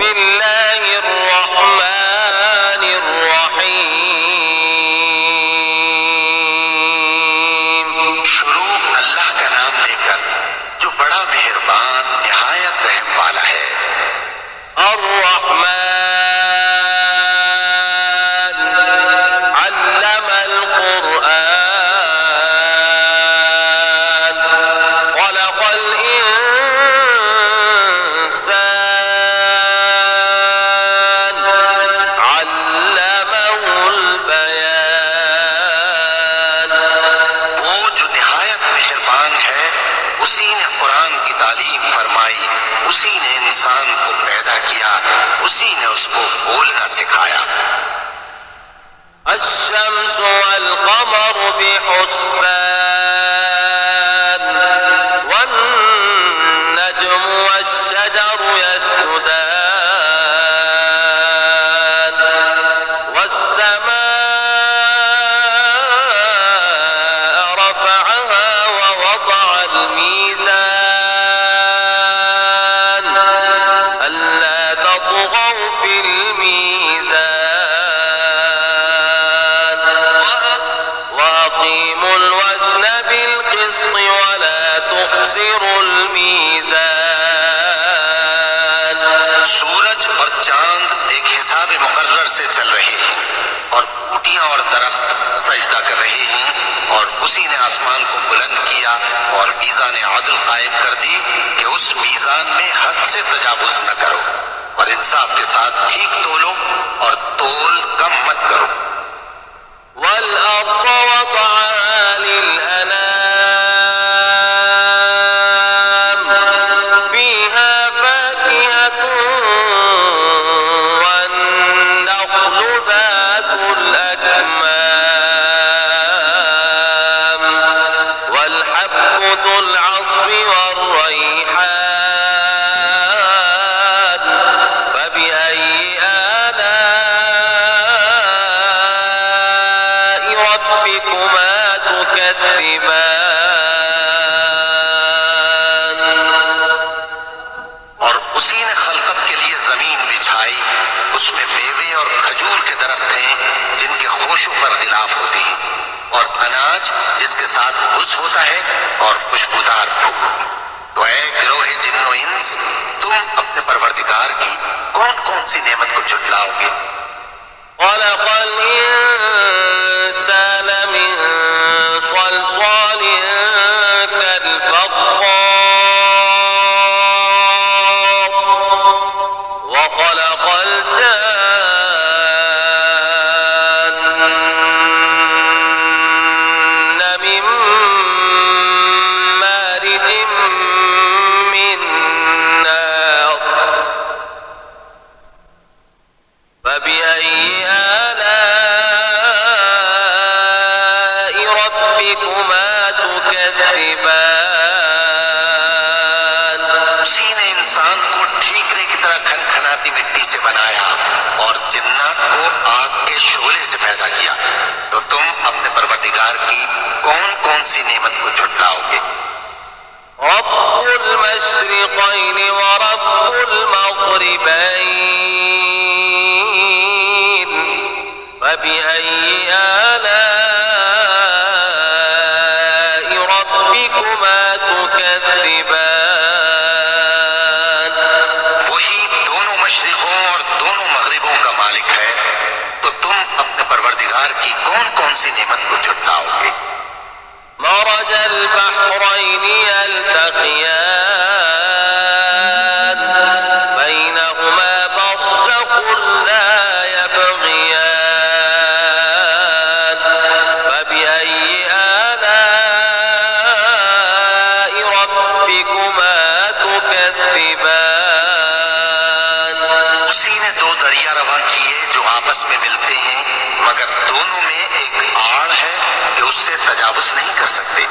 बिस्मिल्लाहिर्रहमानिर्रहीम। शुरू अल्लाह का नाम लेकर जो बड़ा मेहरबान निहायत रहम वाला है। अर्रहमान अल्लमल कुरआन खलक़ल इंसान अल्लमहुल बयान। वो जो निहायत मेहरबान है, उसी ने कुरान की तालीम फरमाई, उसी ने इंसान को पैदा किया, उसी ने उसको बोलना सिखाया। अश्शम्सु वल क़मरु बिहुस्बान वन्नज्मु वश्शजरु यस्जुदान वस्समाअ रफ़अहा ववضअल मीज़ान अल्ला तत्ग़ौ फ़िल मीज़ान वअक़ीमुल वज़न बिलक़िस्ति वला तुख़सिरुल मीज़ान। सूरज और चांद एक हिसाब मुकर्रर से चल रहे हैं और बूटियां और दरख्त सजदा कर रहे हैं, और उसी ने आसमान को बुलंद किया और मीज़ान आदल कायम कर दी कि उस मीज़ान में हद से तजावुज न करो और इंसाफ के साथ ठीक तोलो और तोल कम मत करो। वल अर्द वदअहा लिल अनाम फीहा फाकिहतुन वन्नख्लु ذातुल अकमाम वल हब्बु ذुल अस्फ़ि वर्रैहान फबिअय्यि आलाइ रब्बिकुमा तुकज़्ज़िबान। और उसी ने खलकत के लिए जमीन बिछाई, उसमें मेवे और खजूर के दरख्त हैं जिनके खोशों पर गिलाफ होती है, और अनाज जिसके साथ घुस होता है, और खुशबूदार फूल। तो ऐ गिरोहे जिन्नो इंस, तुम अपने परवरदिगार की कौन कौन सी नेमत को झुटलाओगे? खलक़ल इंसान मिन सलसालिन कल्फख़्ख़ार वखलक़ल जान्न मिन मारिजिम मिन नार फबिअय्यि आलाइ रब्बिकुमा तुकज़्ज़िबान। उसी ने इंसान को ठीकरे की तरह खनखनाती मिट्टी से बनाया और जिन्नात को आग के शोले से पैदा किया। तो तुम अपने परवरदिगार की कौन कौन सी नेमत को झुटलाओगे? रब्बुल मशरिक़ैन व रब्बुल मग़रिबैन फबिअय्यि आलाइ रब्बिकुमा तुकज़्ज़िबान। वही दोनों मशरिकों और दोनों मगरिबों का मालिक है, तो तुम अपने परवरदिगार की कौन कौन सी नेमत को झुटलाओगे? मरजल बहरैनि यल्तक़ियान बैनहुमा बरज़ख़ुन ला यबग़ियान फबिअय्यि आलाइ रब्बिकुमा तुकज़्ज़िबान। उसी ने दो दरिया रवा किए जो आपस में मिलते हैं, मगर दोनों में एक आड़ है कि उससे तजावुज नहीं कर सकते।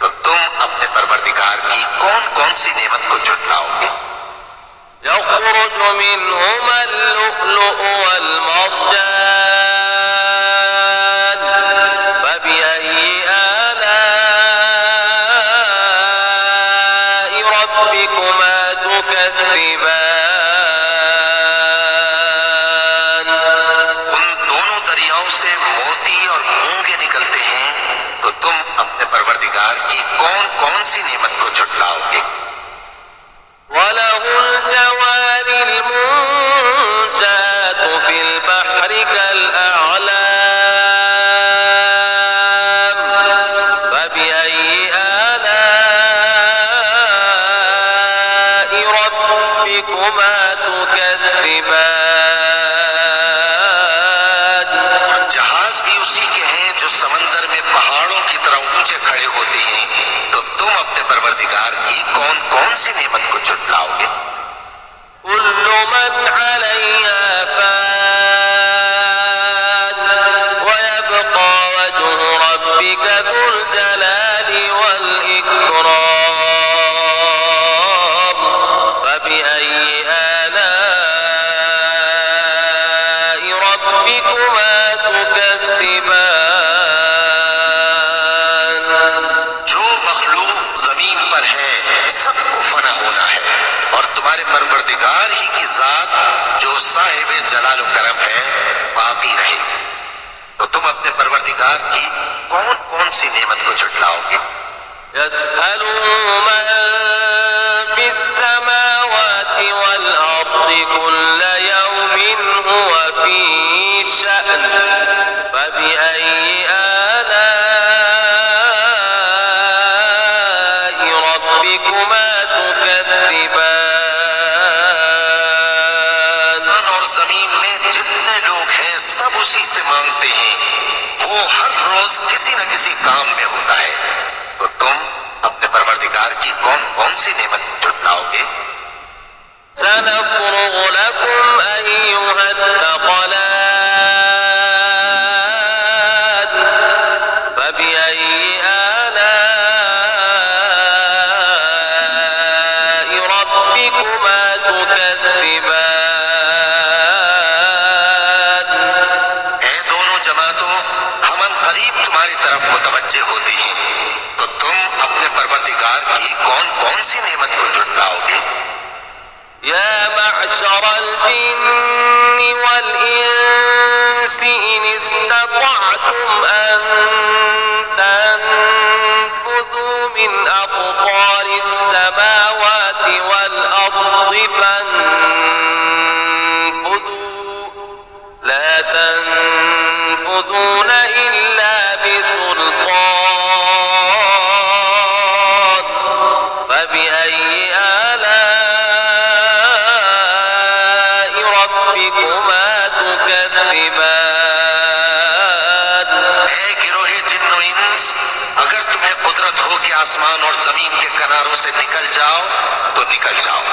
तो तुम अपने परवरदिगार की कौन कौन सी नेमत को झुटलाओगे? यख़रुजु मिनहुमल लुअ्लुअु वल मर्जान फबिअय्यि आलाइ रब्बिकुमा तुकज़्ज़िबान। अपने परवरदिगार की कौन कौन सी नेमत को झुटलाओगे? وله الجوار المنشآت في البحر كالأعلام فبأي آلاء ربكما تكذبان और जहाज भी उसी के हैं जो समंदर में पहाड़ों की तरह ऊंचे खड़े होते हैं, तो तुम अपने परवरदिगार की कौन कौन सी नेमत को झुटलाओगे? كل من عليها فان ويبقى وجه ربك ذو الجلال والإكرام فبأي آلاء ربكما تكذبان जो मखलूक जमीन पर है सबको फना होना है, और तुम्हारे परवरदिगार ही की जात जो साहिब जलाल करम है बाकी रहे। तो तुम अपने परवरदिगार की कौन कौन सी नेमत को झुटलाओगे? يسأله من في السماوات والأرض كل يوم هو في شأن فبأي آلاء ربكما تكذبان और जमीन में जितने लोग हैं सब उसी से मांगते हैं, वो हर रोज किसी न किसी काम में होता है। तो तुम अपने परवरदिगार की कौन कौन सी नेमत झुटलाओगे? سنفرغ لكم أيها الثقلان فبأي آلاء ربكما تكذبان ऐ दोनों जमातों, हम करीब तुम्हारी तरफ मुतवज्जे होते हैं, तो तुम अपने परवरदिगार की कौन कौन सी नेमत को झुटलाओगे? يا معشر الجن والإنس إن استطعتم أن تنفذوا من أقطار السماوات والأرض فانفذوا لا تنفذون إلا بسلطان فبأي آلاء ربكما تكذبان ऐ गिरोहे जिन्नो इंस, अगर तुम्हें कुदरत हो कि आसमान और जमीन के किनारों से निकल जाओ तो निकल जाओ,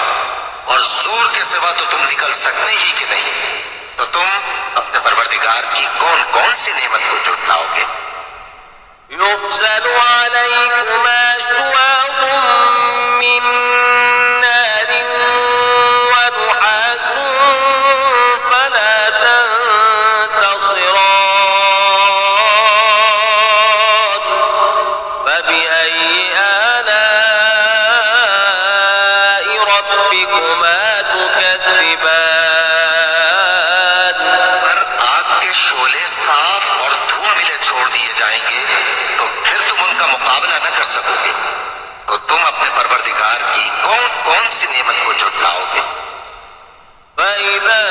और जोर के सिवा तो तुम निकल सकते ही कि नहीं। तो तुम अपने परवरदिगार की कौन कौन सी नेमत को झुटलाओगे? يرسل عليكما شواظ من نار ونحاس فلا تنتصران فبأي آلاء ربكما تكذبان पर आग के शोले साफ और धुआं मिले छोड़ दिए जाएंगे, तो फिर तुम उनका मुकाबला न कर सकोगे। तो तुम अपने परवरदिगार की कौन कौन सी नेमत को झुटलाओगे? فإذا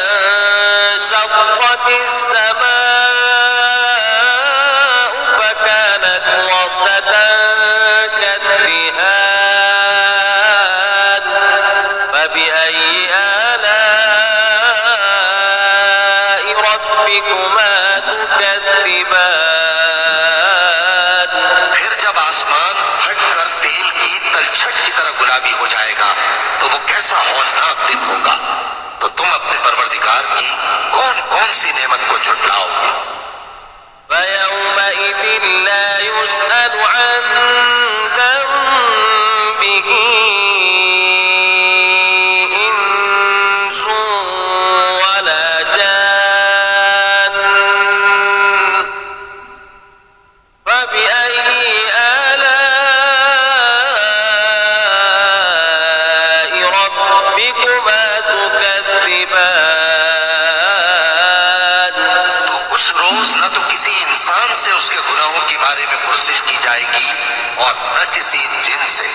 انشقت السماء فكانت وردة كالدهان فبأي آلاء ربكما تكذبان फिर जब आसमान फट कर तेल की तलछट की तरह गुलाबी हो जाएगा, तो वो कैसा हौलनाक दिन होगा। तो तुम अपने परवरदिगार की कौन कौन सी नेमत को झुटलाओगे? فيومئذ لا يسأل عن ذنبه إنس ولا جان فبأي آلاء ربكما تكذبان तो उस रोज न तो किसी इंसान से उसके गुनाहों के बारे में पुरसिश की जाएगी की और न किसी जिन से,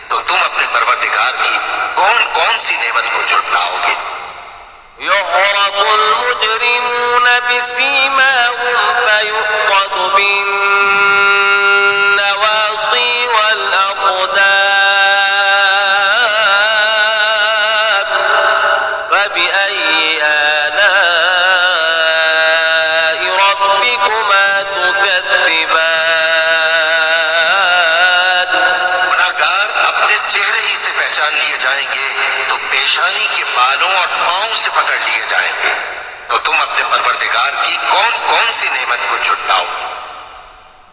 तो तुम अपने परवरदिगार की कौन कौन सी नेमत को झुटलाओगे। يعرف المجرمون بسيماهم فيؤخذ بالنواصي والأقدام فبأي آلاء ربكما تكذبان। गुनाहगार अपने चेहरे ही से पहचान लिए जाएंगे तो पेशानी के बालों और पांव से पकड़ लिए जाएंगे। तो तुम अपने परवरदिगार की कौन कौन सी नेमत को झुटलाओगे।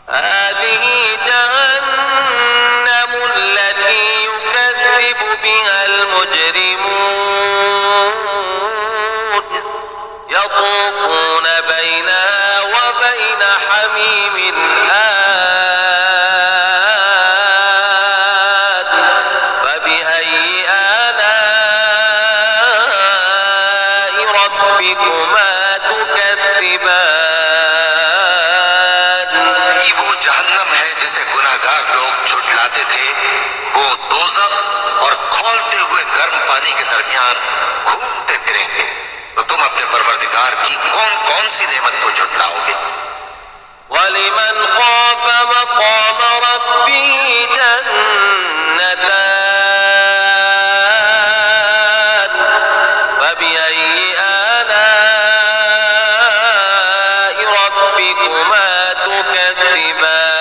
هذه جهنم التي يكذب بها المجرمون يطوفون بينها وبين حميم آن فبأي آلاء ربكما تكذبان। ये वो जहन्नम है जिसे गुनाहगार लोग झुटलाते थे। वो दोज़ख और खौलते हुए गर्म पानी के दरमियान घूमते फिरेंगे। तो तुम अपने परवरदिगार की कौन कौन सी नेमत को झुटलाओगे। ولمن خاف مقام ربه جنتان فبأي آلاء ربكما تكذبان।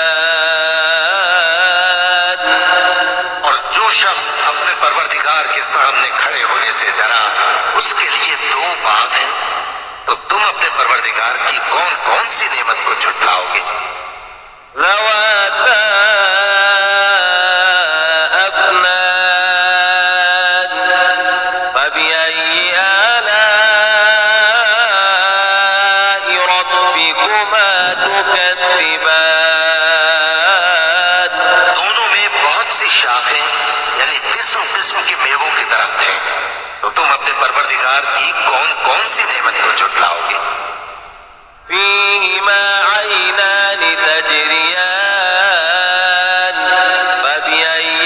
और जो शख्स अपने परवरदिगार के सामने खड़े होने से डरा, उसके लिए दो बाग हैं। तो तुम अपने परवरदिगार की कौन कौन सी नेमत को झुटलाओगे। ذواتا أفنان فبأي آلاء ربكما تكذبان। दोनों में बहुत सी शाखें यानी किस्म किस्म के मेवों के दरख्त हैं। तो तुम अपने परवरदिगार की कौन कौन सी नेमत को झुटलाओगे। فيهما عينان تجريان فبأي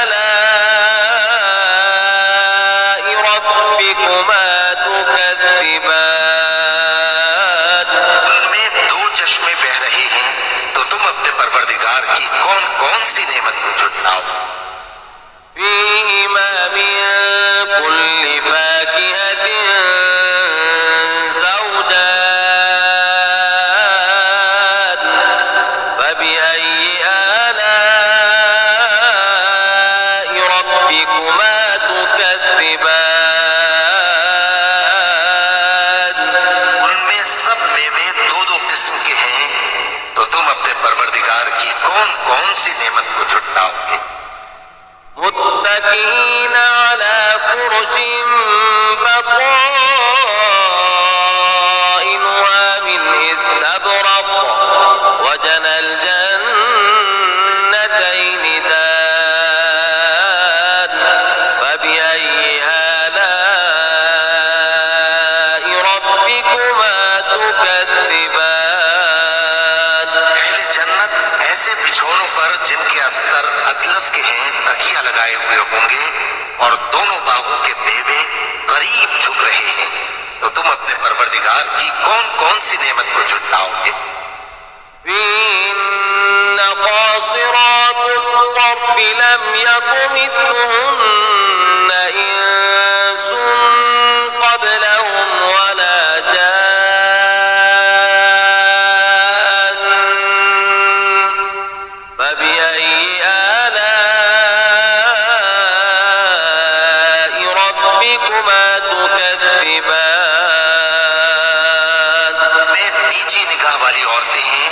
آلاء ربكما تكذبان। उनमें दो चश्मे बह रहे हैं। तो तुम अपने परवरदिगार की कौन कौन सी नेमत को झुटलाओ। فيهما من كل فاكهة زوجان فبأي آلاء ربكما تكذبان। उनमें सब मेवे दो दो किस्म के हैं। तो तुम अपने परवरदिगार की कौन कौन सी नेमत को झुटलाओगे। متكئين على فرش بطائنها من استبرق وجنى الجنتين دان فبأي آلاء ربكما تكذبان। अहले जन्नत ऐसे बिछौनों पर जिनके अस्तर अतलस के हैं तकिया लगाए हुए होंगे और दोनों बागों के मेवे करीब झुक रहे हैं। तो तुम अपने परवरदिगार की कौन कौन सी नेमत को झुटलाओगे। فيهن قاصرات الطرف لم يطمثهن إنس قبلهم ولا جان فبأي آلاء ربكما تكذبان। में नीची निगाह वाली औरतें हैं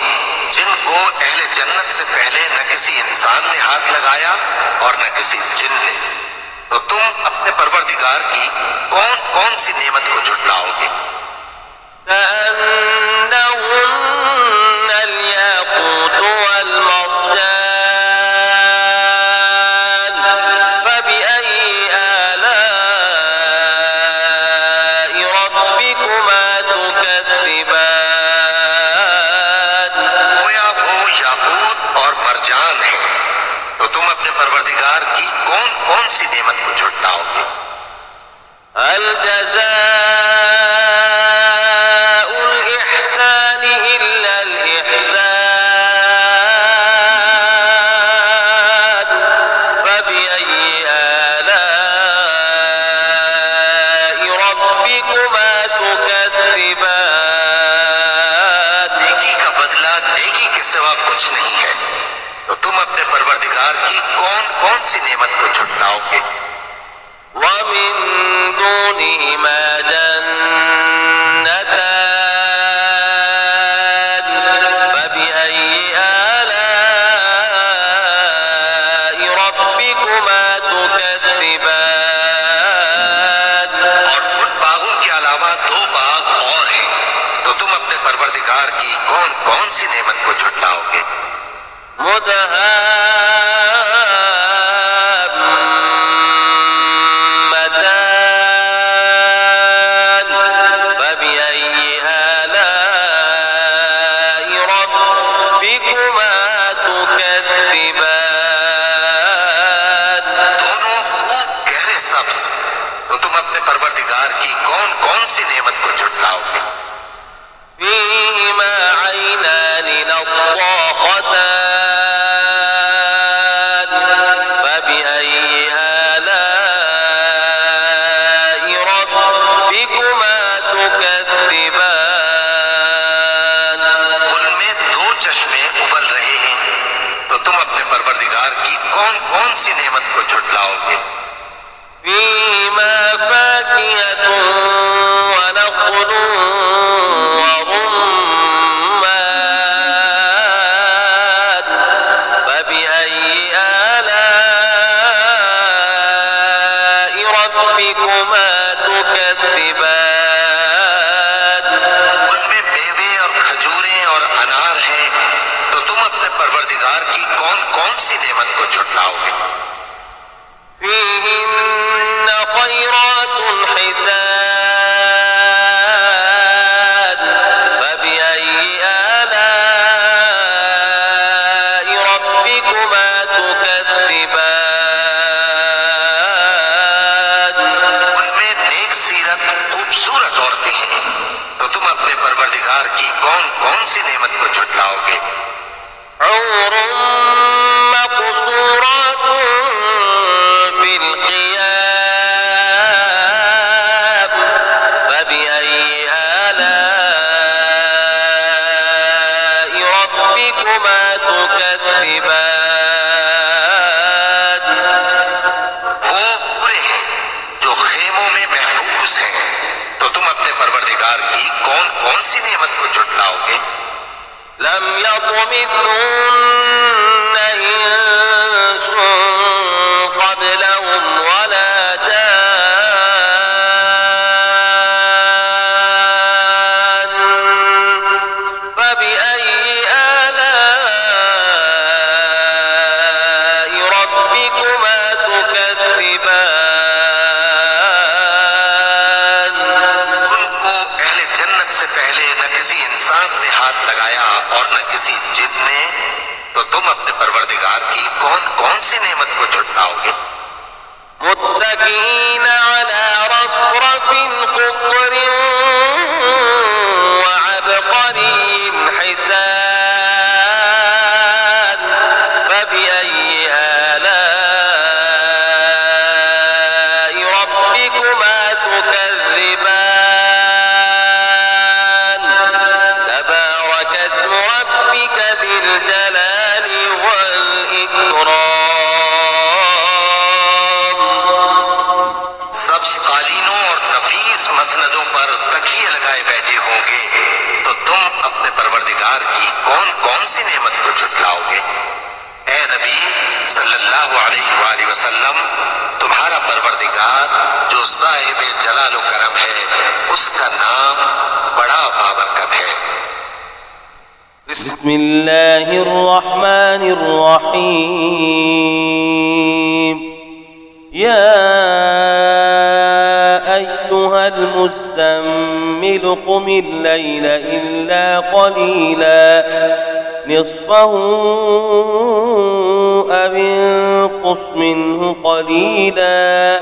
जिनको अहले जन्नत से पहले न किसी इंसान ने हाथ लगाया और न किसी जिन ने। तो तुम अपने परवरदिगार की कौन कौन सी नेमत को झुटलाओगे। كأنهن الياقوت والمرجان فبأي آلاء ربكما تكذبان। गोया वो याकूत और मरजान मेहमान हैं, तो तुम अपने परवरदिगार की कौन कौन सी नेमत को झुटलाओगे? هل جزاء الإحسان إلا الإحسان فبأي آلاء ربكما تكذبان नेकी का बदला नेकी के सिवा कुछ नहीं है, तो तुम अपने परवरदिगार की कौन कौन सी नेमत को झुटलाओगे? ومن دونهما جنتان فبأي آلاء ربكما تكذبان और उन बागों के अलावा दो बाग और हैं, तो तुम अपने परवरदिगार की कौन कौन सी नेमत को झुटलाओगे? مدهامتان فبأي آلاء ربكما تكذبان दोनों खूब गहरे सब्ज, तो तुम अपने परवरदिगार की कौन कौन सी नेमत को झुटलाओगे? فيهما عينان نضاختان فبأي آلاء ربكما تكذبان उनमें दो चश्मे उबल रहे हैं, तो तुम अपने परवरदिगार की कौन कौन सी नेमत को झुटलाओगे? فيهما فاكهة ونخل ورمان فبأي آلاء ربكما تكذبان उनमें मेवे और खजूरें और अनार हैं, तो तुम अपने परवरदिगार की कौन कौन सी नेमत को झुटलाओगे? فيهن خيرات حسان فبأي آلاء ربكما تكذبان उनमें नेक सीरत खूबसूरत औरतें हैं, तो तुम अपने परवरदिगार की कौन कौन सी नेमत को झुटलाओगे? حور مقصورات في الخيام فبأي آلاء ربكما تكذبان वो पूरे हैं जो खेमों में महफूज हैं, तो तुम अपने परवरदिगार की कौन कौन सी नेमत को झुटलाओगे? لم يطمثهن إنس قبلهم ولا جان فبأي آلاء ربكما تكذبان उनको अहले जन्नत से पहले न किसी इंसान ने हाथ लगाया और न किसी जिन ने, तो तुम अपने परवरदिगार की कौन कौन सी नेमत को झुटलाओगे? متكئين على رفرف خضر وعبقري حسان فبأي آلاء ربكما تكذبان تبارك اسم ربك ذي الجلال والإكرام सब्ज कालीनों और नफीस मसनदों पर तकिए लगाए बैठे होंगे, तो तुम अपने परवरदिगार की कौन कौन सी नेमत को झुटलाओगे? ए नबी सल्लल्लाहु अलैहि वसल्लम, तुम्हारा परवरदिगार जो साहिब जलाल व करम है, उसका नाम बड़ा बाबरकत है। بسم الله الرحمن الرحيم يا أيها المزمل قم الليل إلا قليلا نصفه أو انقص منه قليلا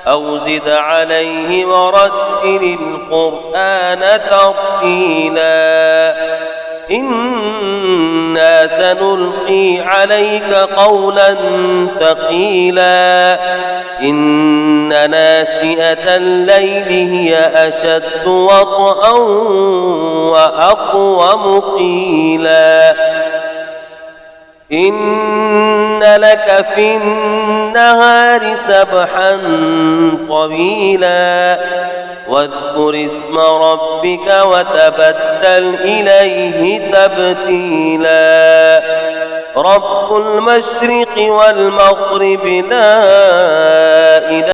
أو زد عليه ورتل القرآن ترتيلا إنا سنلقي عليك قولا ثقيلا إن ناشئة الليل هي أشد وطئا وأقوم قيلا إن لك في النهار سبحا طويلا واذكر اسم ربك وتبتل إليه تبتيلا رب المشرق والمغرب لا إله